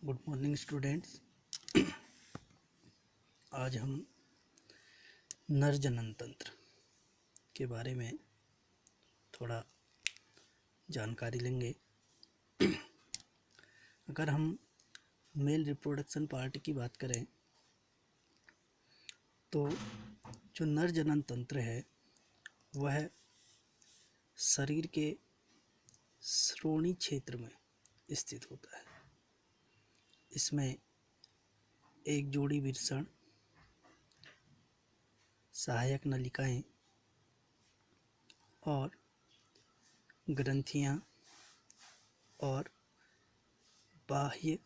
Good morning students. आज हम नर जनन तंत्र के बारे में थोड़ा जानकारी लेंगे। अगर हम मेल रिप्रोडक्शन पार्ट की बात करें तो जो नर जनन तंत्र है वह शरीर के श्रोणि क्षेत्र में स्थित होता है। इसमें एक जोड़ी वृषण, सहायक नलिकाएं और ग्रंथियां और बाह्य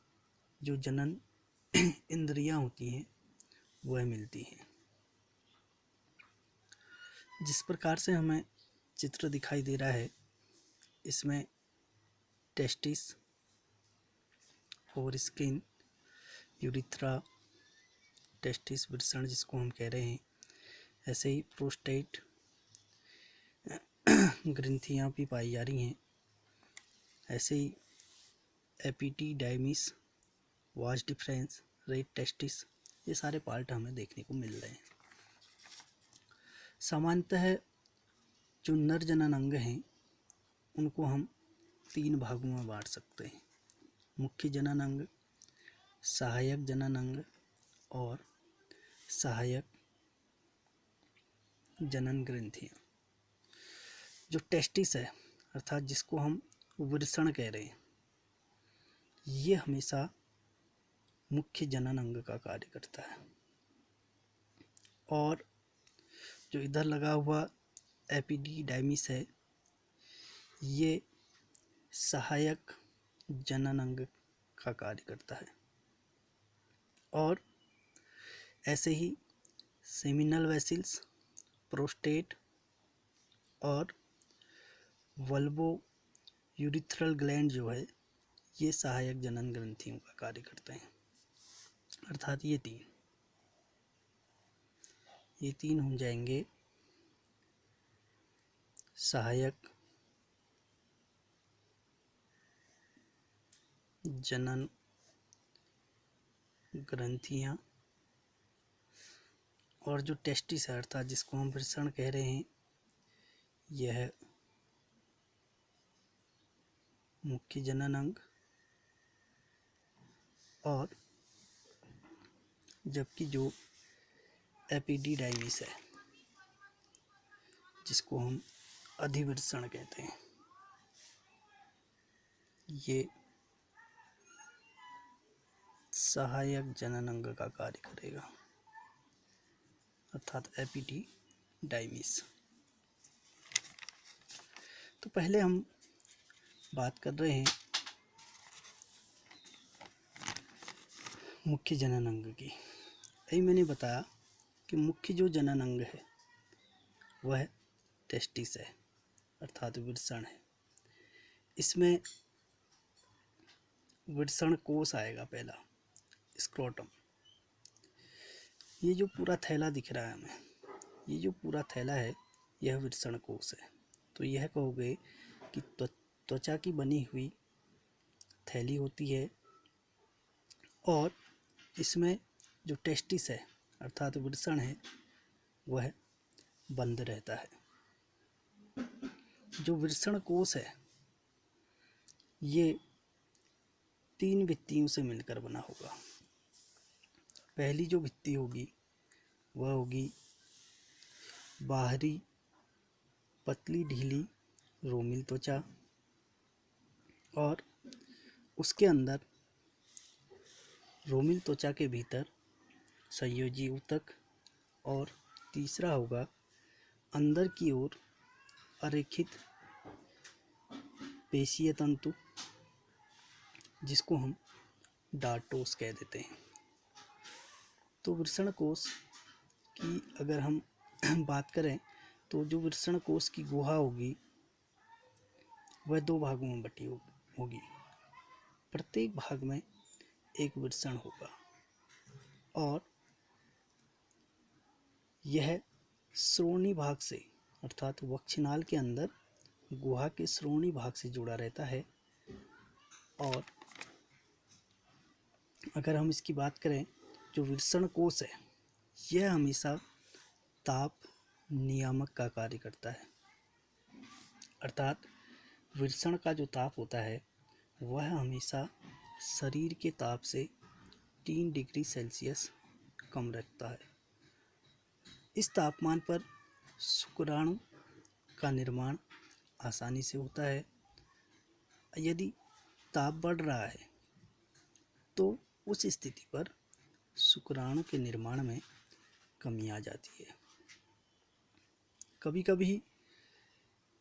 जो जनन इंद्रियां होती हैं वह मिलती हैं। जिस प्रकार से हमें चित्र दिखाई दे रहा है, इसमें टेस्टिस, फोरस्किन, यूरिथ्रा, टेस्टिस वृषण जिसको हम कह रहे हैं, ऐसे ही प्रोस्टेट ग्रंथियां भी पाई जा रही हैं। ऐसे ही epididymis, vas deferens, rete testis, ये सारे पार्ट हमें देखने को मिल रहे हैं। सामान्यतः जो नर जनन अंग हैं उनको हम 3 भागों में बांट सकते हैं: मुख्य जनन अंग, सहायक जनन अंग और सहायक जनन ग्रंथियां। जो टेस्टिस है अर्थात जिसको हम वृषण कह रहे हैं, ये हमेशा मुख्य जनन अंग का कार्य करता है। और जो इधर लगा हुआ एपिडिडाइमिस है, ये सहायक जनन अंग का कार्य करता है। और ऐसे ही सेमिनल वेसिल्स, प्रोस्टेट और वल्बो यूरिथ्रल ग्लैंड जो है, ये सहायक जनन ग्रंथियों का कार्य करते हैं। अर्थात ये तीन हो जाएंगे सहायक जनन ग्रंथियां। और जो टेस्टिस है अर्थात जिसको हम वृषण कह रहे हैं, यह मुख्य जनन अंग। और जबकि जो एपिडिडाइमिस है जिसको हम अधिवृषण कहते हैं, ये सहायक जनन अंग का कार्य करेगा अर्थात एपिडिडाइमिस। तो पहले हम बात कर रहे हैं मुख्य जनन अंग की। यही मैंने बताया कि मुख्य जो जनन अंग है वह टेस्टिस है अर्थात वृषण है। इसमें वृषण कोश आएगा पहला, स्क्रोटम। ये जो पूरा थैला दिख रहा है हमें, ये जो पूरा थैला है यह वृषण कोश है। तो यह कहोगे कि त्वचा की बनी हुई थैली होती है और इसमें जो टेस्टिस है अर्थात वृषण है वह बंद रहता है। जो वृषण कोश है ये 3 भित्तियों से मिलकर बना होगा। पहली जो भित्ति होगी वह होगी बाहरी पतली ढीली रोमिल त्वचा, और उसके अंदर रोमिल त्वचा के भीतर संयोजी ऊतक, और तीसरा होगा अंदर की ओर अरेखित पेशीय तंतु जिसको हम डार्टोस कह देते हैं। तो वृषण कोश की अगर हम बात करें तो जो वृषण कोश की गुहा होगी वह 2 भागों में बटी होगी। प्रत्येक भाग में एक वृषण होगा और यह श्रोणि भाग से अर्थात वक्षनाल के अंदर गुहा के श्रोणि भाग से जुड़ा रहता है। और अगर हम इसकी बात करें, जो विर्षण कोश है यह हमेशा ताप नियामक का कार्य करता है, अर्थात विर्षण का जो ताप होता है वह हमेशा शरीर के ताप से 3 डिग्री सेल्सियस कम रखता है। इस तापमान पर शुक्राणु का निर्माण आसानी से होता है। यदि ताप बढ़ रहा है तो उस स्थिति पर शुक्राणु के निर्माण में कमी आ जाती है। कभी कभी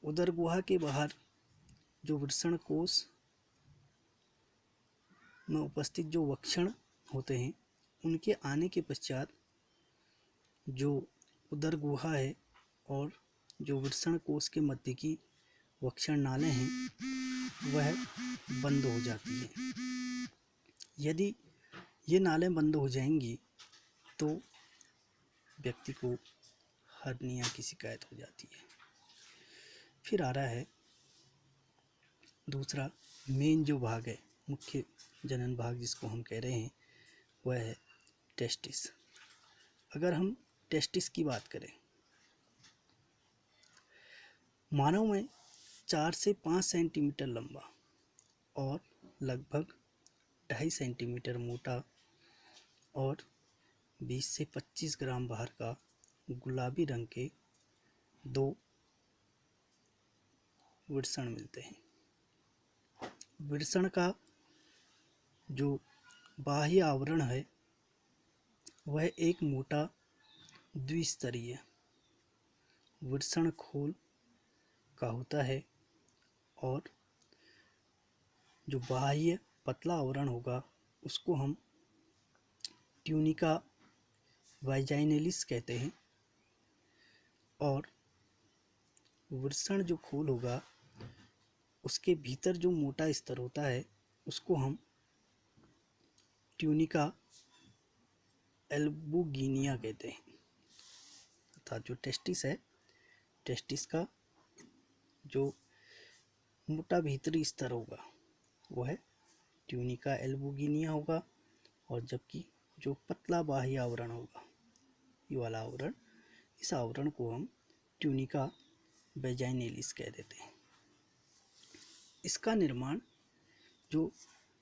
उदर गुहा के बाहर जो वृषण कोश में उपस्थित जो वक्षण होते हैं उनके आने के पश्चात जो उदर गुहा है और जो वृषण कोश के मध्य की वक्षण नालें हैं वह बंद हो जाती हैं। यदि ये नालें बंद हो जाएंगी तो व्यक्ति को हर्निया की शिकायत हो जाती है। फिर आ रहा है दूसरा मेन जो भाग है, मुख्य जनन भाग जिसको हम कह रहे हैं, वह है टेस्टिस। अगर हम टेस्टिस की बात करें, मानव में 4 से 5 सेंटीमीटर लंबा और लगभग 2.5 सेंटीमीटर मोटा और 20 से 25 ग्राम बाहर का गुलाबी रंग के 2 वृषण मिलते हैं। वृषण का जो बाह्य आवरण है वह एक मोटा द्विस्तरीय वृषण खोल का होता है और जो बाह्य पतला आवरण होगा उसको हम ट्यूनिका वाइजाइनलिस कहते हैं और वृषण जो खोल होगा उसके भीतर जो मोटा स्तर होता है उसको हम ट्यूनिका एल्बुगिनिया कहते हैं। अर्थात जो टेस्टिस है, टेस्टिस का जो मोटा भीतरी स्तर होगा वह ट्यूनिका एल्बुगिनिया होगा और जबकि जो पतला बाह्य आवरण होगा, ये वाला आवरण, इस आवरण को हम ट्यूनिका वेजाइनलिस कह देते हैं। इसका निर्माण जो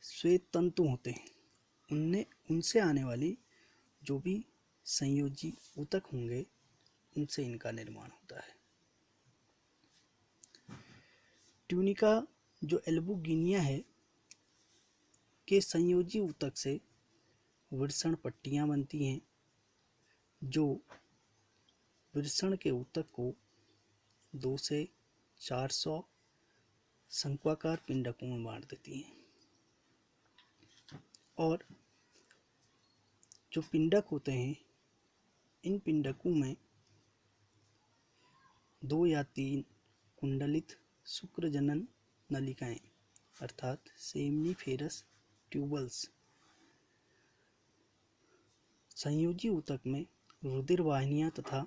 श्वेत तंतु होते हैं उनसे आने वाली जो भी संयोजी ऊतक होंगे उनसे इनका निर्माण होता है। ट्यूनिका जो एल्बुगिनिया है के संयोजी ऊतक से वृषण पट्टियां बनती हैं जो वृषण के ऊतक को 2 से 400 शंक्वाकार पिंडकों में बांट देती हैं और जो पिंडक होते हैं इन पिंडकों में 2 या 3 कुंडलित शुक्रजनन नलिकाएं अर्थात सेमनीफेरस ट्यूबल्स संयोजी ऊतक में रुधिर वाहिनियां तथा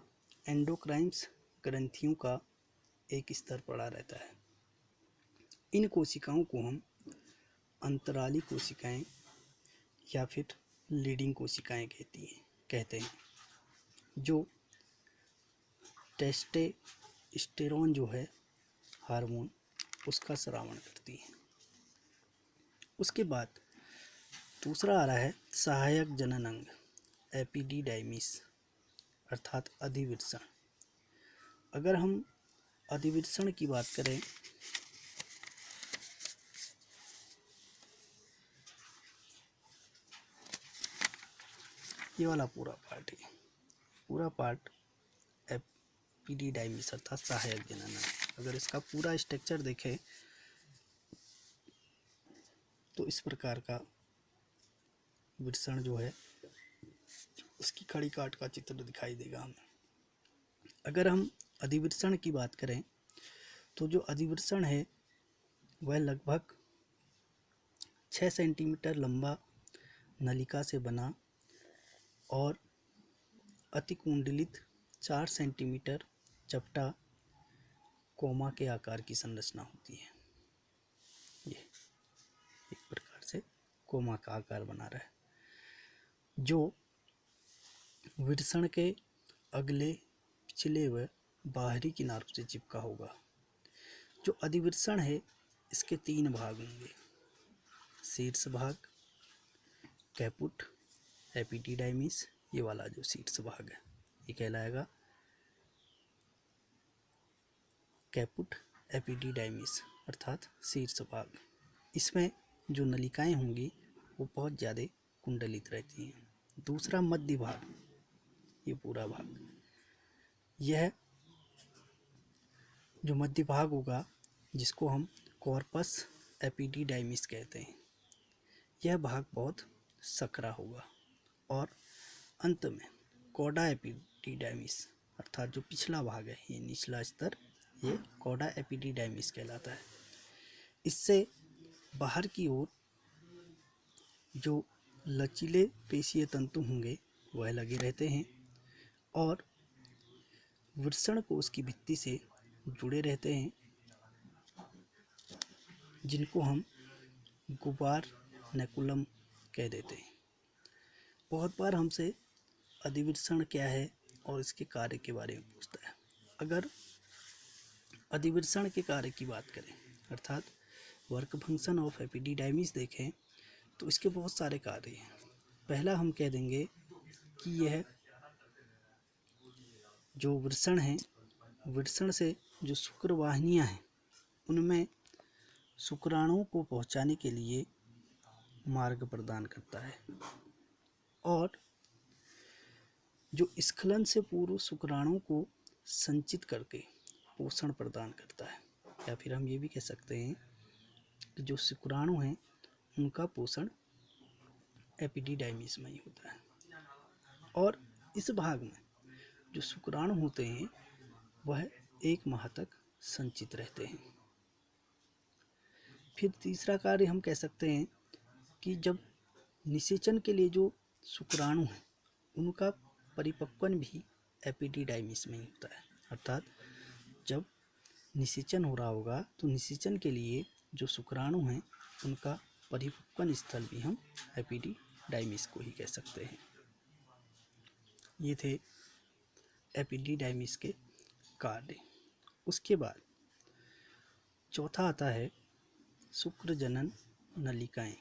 एंडोक्राइन्स ग्रंथियों का एक स्तर पड़ा रहता है। इन कोशिकाओं को हम अंतराली कोशिकाएं या फिर लीडिंग कोशिकाएं कहते हैं जो टेस्टोस्टेरोन जो है हार्मोन उसका स्रावण करती हैं। उसके बाद दूसरा आ रहा है सहायक जनन अंग एपिडिडाइमिस अर्थात अधिवृषण। अगर हम अधिवृषण की बात करें ये वाला पूरा पार्ट है, पूरा पार्ट एपिडिडाइमिस अर्थात सहायक जनन अंग। अगर इसका पूरा स्ट्रक्चर देखें तो इस प्रकार का वृषण जो है उसकी खड़ी काट का चित्र दिखाई देगा हमें। अगर हम अधिवृषण की बात करें तो जो अधिवृषण है वह लगभग 6 सेंटीमीटर लंबा नलिका से बना और अतिकुंडलित 4 सेंटीमीटर चपटा कोमा के आकार की संरचना होती है। ये एक प्रकार से कोमा का आकार बना रहा है। जो विषण के अगले, पिछले व बाहरी किनारों से चिपका होगा। जो अधिवृषण है इसके 3 भाग होंगे, शीर्ष भाग, कैपुट, एपिडिडाइमिस, ये वाला जो शीर्ष भाग है ये कहलाएगा कैपुट एपिडिडाइमिस अर्थात शीर्ष भाग। इसमें जो नलिकाएं होंगी वो बहुत ज़्यादा कुंडलित रहती हैं। दूसरा मध्य भाग, ये पूरा भाग, यह जो मध्य भाग होगा जिसको हम कॉर्पस एपिडिडाइमिस कहते हैं, यह भाग बहुत सकरा होगा। और अंत में कॉडा एपिडिडाइमिस अर्थात जो पिछला भाग है, ये निचला स्तर, ये कॉडा एपिडिडाइमिस कहलाता है। इससे बाहर की ओर जो लचीले पेशीय तंतु होंगे वह लगे रहते हैं और वृषण कोश की भित्ति से जुड़े रहते हैं, जिनको हम गुबार नेकुलम कह देते हैं। बहुत बार हमसे अधिवृषण क्या है और इसके कार्य के बारे में पूछता है। अगर अधिवृषण के कार्य की बात करें अर्थात वर्क फंक्शन ऑफ एपिडिडाइमिस देखें तो इसके बहुत सारे कार्य हैं। पहला हम कह देंगे कि यह जो वृषण है, वृषण से जो शुक्रवाहिनियाँ हैं उनमें शुक्राणुओं को पहुंचाने के लिए मार्ग प्रदान करता है और जो स्खलन से पूर्व शुक्राणुओं को संचित करके पोषण प्रदान करता है, या फिर हम ये भी कह सकते हैं कि जो शुक्राणु हैं उनका पोषण एपिडिडाइमिस में ही होता है। और इस भाग में जो शुक्राणु होते हैं वह 1 माह तक संचित रहते हैं। फिर तीसरा कार्य हम कह सकते हैं कि जब निषेचन के लिए जो शुक्राणु हैं उनका परिपक्वन भी एपिडिडाइमिस में ही होता है। अर्थात जब निषेचन हो रहा होगा तो निषेचन के लिए जो शुक्राणु हैं उनका परिपक्वन स्थल भी हम एपिडिडाइमिस को ही कह सकते हैं। ये थे एपिडिडाइमिस के कार्य। उसके बाद चौथा आता है शुक्रजनन नलिकाएं,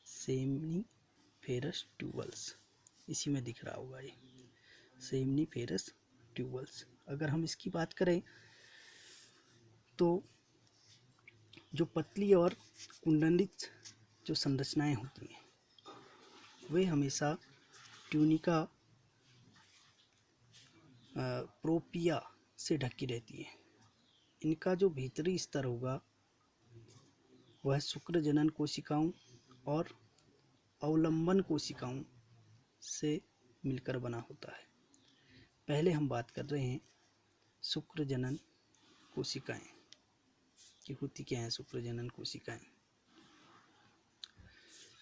सेमनीफेरस ट्यूबल्स। इसी में दिख रहा होगा ये सेमनीफेरस ट्यूबल्स। अगर हम इसकी बात करें तो जो पतली और कुंडलित जो संरचनाएं होती हैं वे हमेशा ट्यूनिका प्रोपिया से ढकी रहती है। इनका जो भीतरी स्तर होगा वह शुक्रजनन कोशिकाओं और अवलंबन कोशिकाओं से मिलकर बना होता है। पहले हम बात कर रहे हैं शुक्रजनन कोशिकाएं कि होती क्या हैं शुक्रजनन कोशिकाएं।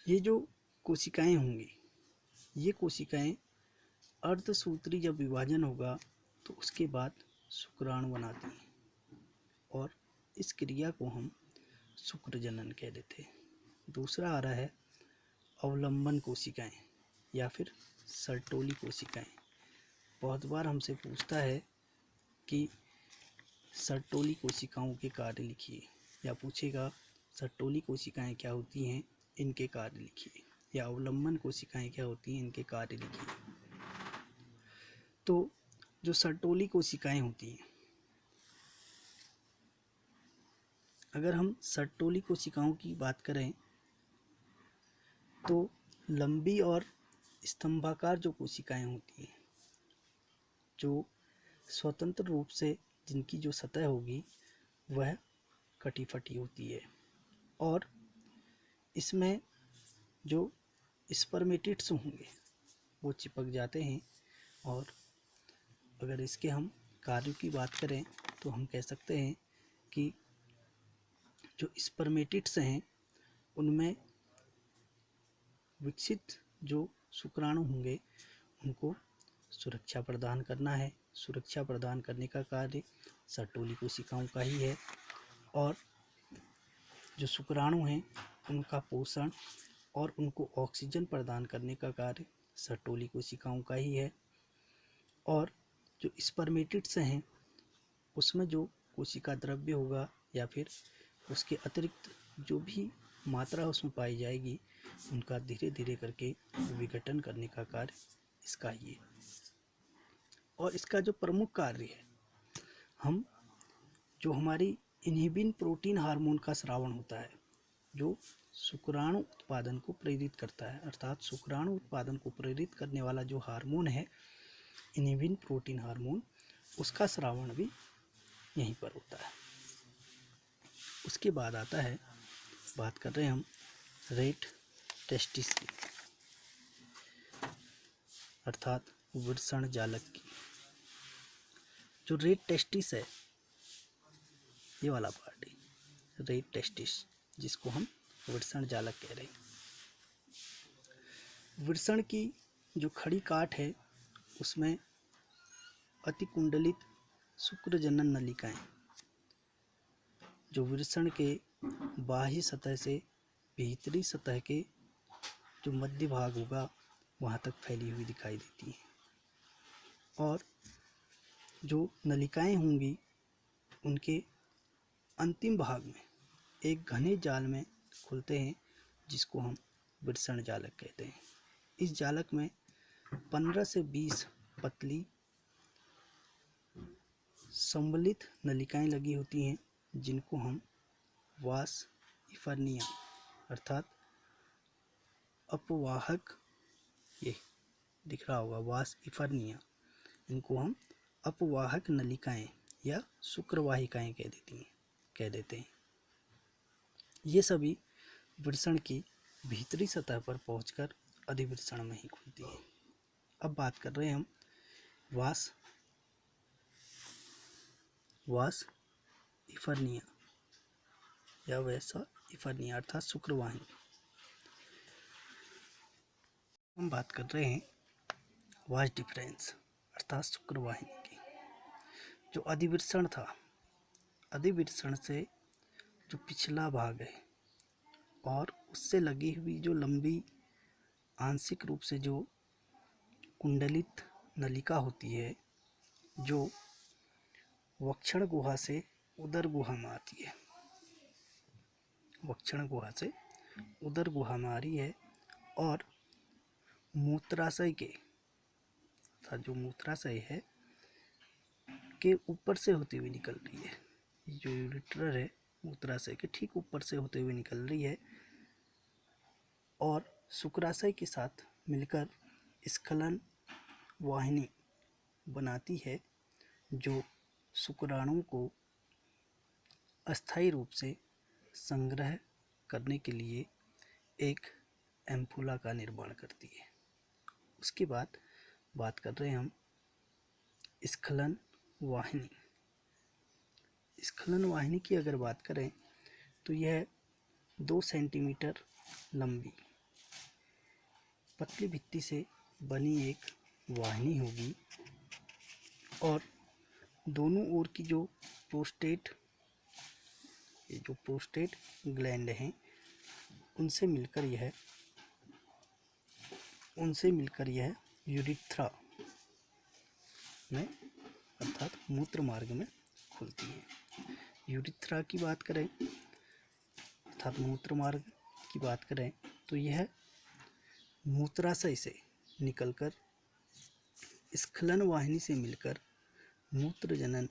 ये जो कोशिकाएं होंगी, ये कोशिकाएं अर्धसूत्री जब विभाजन होगा तो उसके बाद शुक्राणु बनाती हैं और इस क्रिया को हम शुक्रजनन कह देते हैं। दूसरा आ रहा है अवलंबन कोशिकाएं या फिर सर्टोली कोशिकाएं। बहुत बार हमसे पूछता है कि सर्टोली कोशिकाओं के कार्य लिखिए, या पूछेगा सर्टोली कोशिकाएं क्या होती हैं, इनके कार्य लिखिए, या अवलंबन कोशिकाएं क्या होती हैं, इनके कार्य लिखिए। तो जो सर्टोली कोशिकाएं होती हैं, अगर हम सर्टोली कोशिकाओं की बात करें तो लंबी और स्तंभाकार जो कोशिकाएं होती हैं, जो स्वतंत्र रूप से जिनकी जो सतह होगी वह कटी फटी होती है और इसमें जो स्पर्मेटिड्स होंगे वो चिपक जाते हैं। और अगर इसके हम कार्यों की बात करें तो हम कह सकते हैं कि जो स्पर्मेटिड्स हैं उनमें विकसित जो शुक्राणु होंगे उनको सुरक्षा प्रदान करना है। सुरक्षा प्रदान करने का कार्य सर्टोली कोशिकाओं का ही है और जो शुक्राणु हैं उनका पोषण और उनको ऑक्सीजन प्रदान करने का कार्य सर्टोली कोशिकाओं का ही है। और जो स्पर्मेटिड्स हैं उसमें जो कोशिका द्रव्य होगा या फिर उसके अतिरिक्त जो भी मात्रा उसमें पाई जाएगी उनका धीरे धीरे करके विघटन करने का कार्य इसका ही है। और इसका जो प्रमुख कार्य है, हम जो हमारी इन्हिबिन प्रोटीन हार्मोन का स्रावण होता है जो शुक्राणु उत्पादन को प्रेरित करता है, अर्थात शुक्राणु उत्पादन को प्रेरित करने वाला जो हार्मोन है इन्हिबिन प्रोटीन हार्मोन, उसका स्रावण भी यहीं पर होता है। उसके बाद आता है, बात कर रहे हैं हम रेट टेस्टिस की, अर्थात वृषण जालक की। जो रेट टेस्टिस है, ये वाला पार्ट है रेट टेस्टिस, जिसको हम वृषण जालक कह रहे हैं। वृषण की जो खड़ी काट है उसमें अतिकुंडलित शुक्रजनन नलिकाएं जो वृषण के बाह्य सतह से भीतरी सतह के जो मध्य भाग होगा वहाँ तक फैली हुई दिखाई देती हैं। और जो नलिकाएं होंगी उनके अंतिम भाग में एक घने जाल में खुलते हैं जिसको हम वृषण जालक कहते हैं। इस जालक में 15 से 20 पतली सम्मिलित नलिकाएं लगी होती हैं जिनको हम वास इफर्निया अर्थात अपवाहक, ये दिख रहा होगा वास इफर्निया, इनको हम अपवाहक नलिकाएं या शुक्रवाहिकाएं कह देते हैं। ये सभी वृषण की भीतरी सतह पर पहुंचकर अधिवृषण में ही खुलती है। अब बात कर रहे हैं हम वास इफर्निया या वैसा इफर्निया अर्थात शुक्रवाहिनी। हम बात कर रहे हैं वास डिफरेंस अर्थात शुक्रवाहिनी की। जो अधिवृषण था, अधिवृषण से जो पिछला भाग है और उससे लगी हुई जो लंबी आंशिक रूप से जो कुंडलित नलिका होती है जो वक्षण गुहा से उदर गुहा में आती है, वक्षण गुहा से उदर गुहा में आ रही है और मूत्राशय के जो मूत्राशय है के ऊपर से होती हुई निकल रही है। जो यूरिटर है मूत्राशय के ठीक ऊपर से होते हुए निकल रही है और शुक्राशय के साथ मिलकर स्खलन वाहिनी बनाती है जो शुक्राणु को अस्थायी रूप से संग्रह करने के लिए एक एम्फुला का निर्माण करती है। उसके बाद बात कर रहे हैं हम स्खलन वाहिनी। स्खलन वाहिनी की अगर बात करें तो यह 2 सेंटीमीटर लंबी पतली भित्ति से बनी एक वाहिनी होगी और दोनों ओर की जो प्रोस्टेट ग्लैंड हैं उनसे मिलकर यह यूरिथ्रा में अर्थात मूत्र मार्ग में खुलती है। यूरिथ्रा की बात करें अर्थात मूत्र मार्ग की बात करें तो यह मूत्राशय से निकलकर स्खलन वाहिनी से मिलकर मूत्रजनन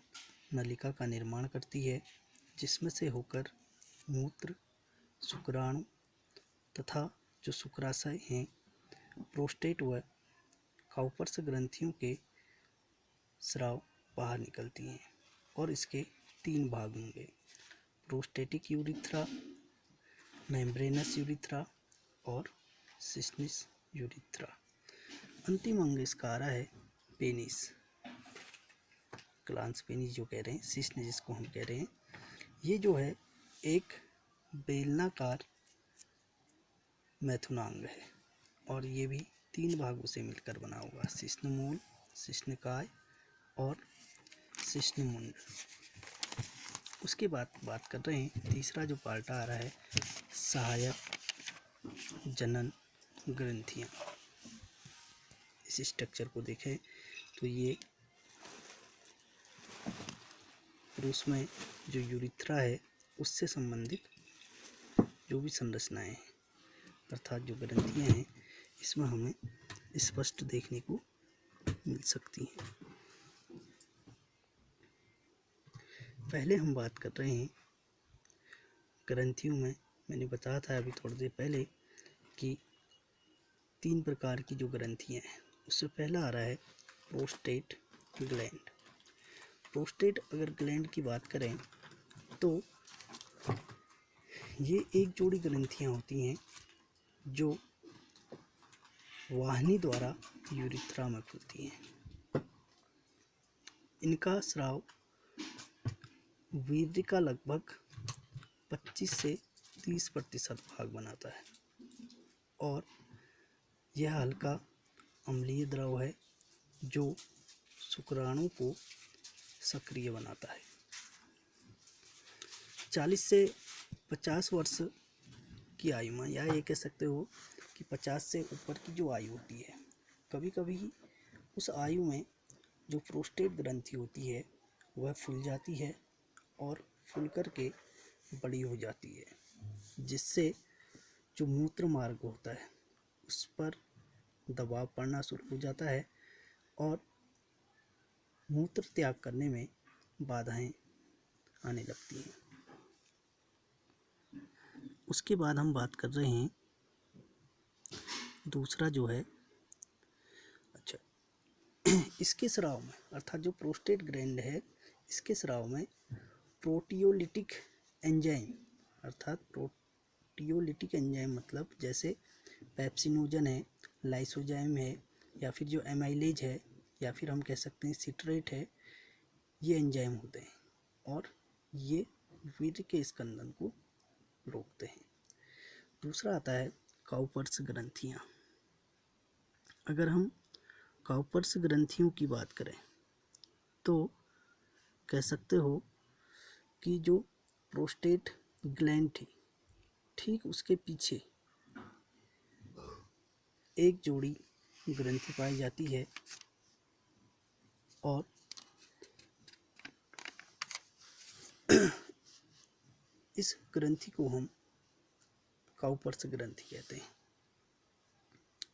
नलिका का निर्माण करती है जिसमें से होकर मूत्र, शुक्राणु तथा जो शुक्राशय हैं प्रोस्टेट व काउपर्स ग्रंथियों के स्राव बाहर निकलती हैं और इसके 3 भाग होंगे, प्रोस्टेटिक यूरिथ्रा, मेम्ब्रेनस यूरिथ्रा और सिस्निस यूरिथ्रा। अंतिम अंग इसका आ रहा है पेनिस, ग्लांस पेनिस जो कह रहे हैं, सिस्न जिसको हम कह रहे हैं। ये जो है एक बेलनाकार मैथुनांग है और ये भी 3 भागों से मिलकर बना हुआ, शिश्नमूल, शिश्नकाय और शिश्नमुंड। उसके बाद बात कर रहे हैं तीसरा जो पार्ट आ रहा है सहायक जनन ग्रंथियाँ। इस स्ट्रक्चर को देखें तो ये पुरुष में जो यूरिथ्रा है उससे संबंधित जो भी संरचनाएं हैं अर्थात जो ग्रंथियां हैं इसमें हमें स्पष्ट देखने को मिल सकती हैं। पहले हम बात कर रहे हैं ग्रंथियों में। मैंने बताया था अभी थोड़ी देर पहले कि 3 प्रकार की जो ग्रंथियां हैं उससे पहला आ रहा है प्रोस्टेट ग्लैंड। प्रोस्टेट अगर ग्लैंड की बात करें तो ये एक जोड़ी ग्रंथियां होती हैं जो वाहिनी द्वारा यूरिथ्रा में खुलती हैं। इनका स्राव वीर्य का लगभग 25 से 30% भाग बनाता है और यह हल्का अम्लीय द्रव है जो शुक्राणु को सक्रिय बनाता है। 40 से 50 वर्ष की आयु में, या ये कह सकते हो कि 50 से ऊपर की जो आयु होती है, कभी कभी उस आयु में जो प्रोस्टेट ग्रंथि होती है वह फूल जाती है और फूल करके बड़ी हो जाती है, जिससे जो मूत्र मार्ग होता है उस पर दबाव पड़ना शुरू हो जाता है और मूत्र त्याग करने में बाधाएं आने लगती हैं। उसके बाद हम बात कर रहे हैं दूसरा जो है, इसके स्राव में अर्थात जो प्रोस्टेट ग्लैंड है इसके स्राव में प्रोटियोलिटिक एंजाइम अर्थात प्रोटियोलिटिक एंजाइम मतलब जैसे पेप्सिनोजन है, लाइसोजाइम है, या फिर जो एमाइलेज है, या फिर हम कह सकते हैं सिट्रेट है, ये एंजाइम होते हैं और ये वीर्य के स्कंदन को रोकते हैं। दूसरा आता है काउपर्स ग्रंथियाँ। अगर हम काउपर्स ग्रंथियों की बात करें तो कह सकते हो कि जो प्रोस्टेट ग्लैंड थी ठीक उसके पीछे एक जोड़ी ग्रंथि पाई जाती है और इस ग्रंथि को हम काउपर्स ग्रंथि कहते हैं।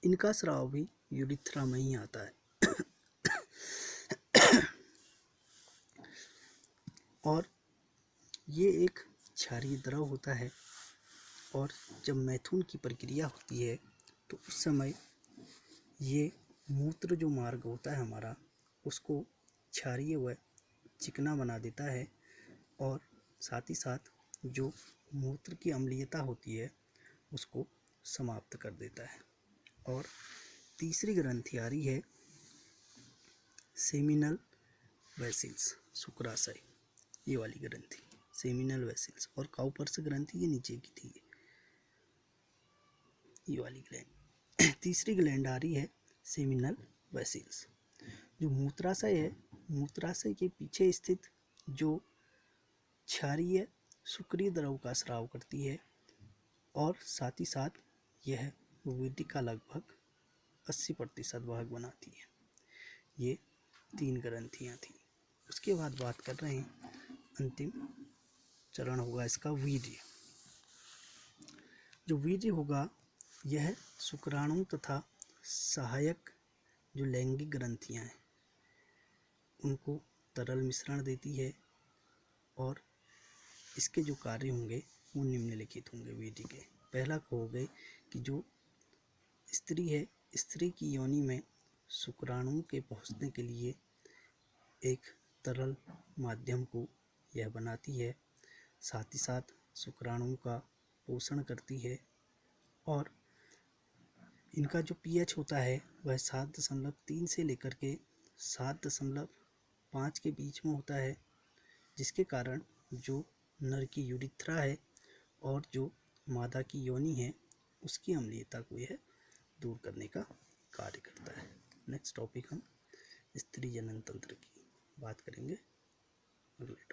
इनका स्राव भी यूरिथ्रा में ही आता है और ये एक क्षारीय द्रव होता है और जब मैथुन की प्रक्रिया होती है तो उस समय ये मूत्र जो मार्ग होता है हमारा उसको क्षारीय व चिकना बना देता है और साथ ही साथ जो मूत्र की अम्लीयता होती है उसको समाप्त कर देता है। और तीसरी ग्रंथि आ रही है सेमिनल वेसिल्स, शुक्राशय, ये वाली ग्रंथि सेमिनल वेसिल्स, और काउपर्स ग्रंथि ये नीचे की थी, ये वाली ग्लैंड। तीसरी ग्लैंड आ रही है सेमिनल वेसिल्स, जो मूत्राशय है, मूत्राशय के पीछे स्थित जो क्षारीय शुक्रिय द्रव का स्राव करती है और साथ ही साथ यह वीर्य का लगभग 80% भाग बनाती है। ये 3 ग्रंथियाँ थी। उसके बाद बात कर रहे हैं अंतिम चरण होगा इसका वीर्य। जो वीर्य होगा यह शुक्राणु तथा सहायक जो लैंगिक ग्रंथियाँ हैं उनको तरल मिश्रण देती है और इसके जो कार्य होंगे वो निम्नलिखित होंगे वीर्य के। पहला हो गए कि जो स्त्री है, स्त्री की योनि में शुक्राणु के पहुंचने के लिए एक तरल माध्यम को यह बनाती है, साथ ही साथ शुक्राणु का पोषण करती है और इनका जो पीएच होता है वह 7.3 से लेकर के 7.5 के बीच में होता है, जिसके कारण जो नर की यूरिथ्रा है और जो मादा की योनि है उसकी अम्लीयता को यह दूर करने का कार्य करता है। नेक्स्ट टॉपिक हम स्त्री जनन तंत्र की बात करेंगे अगले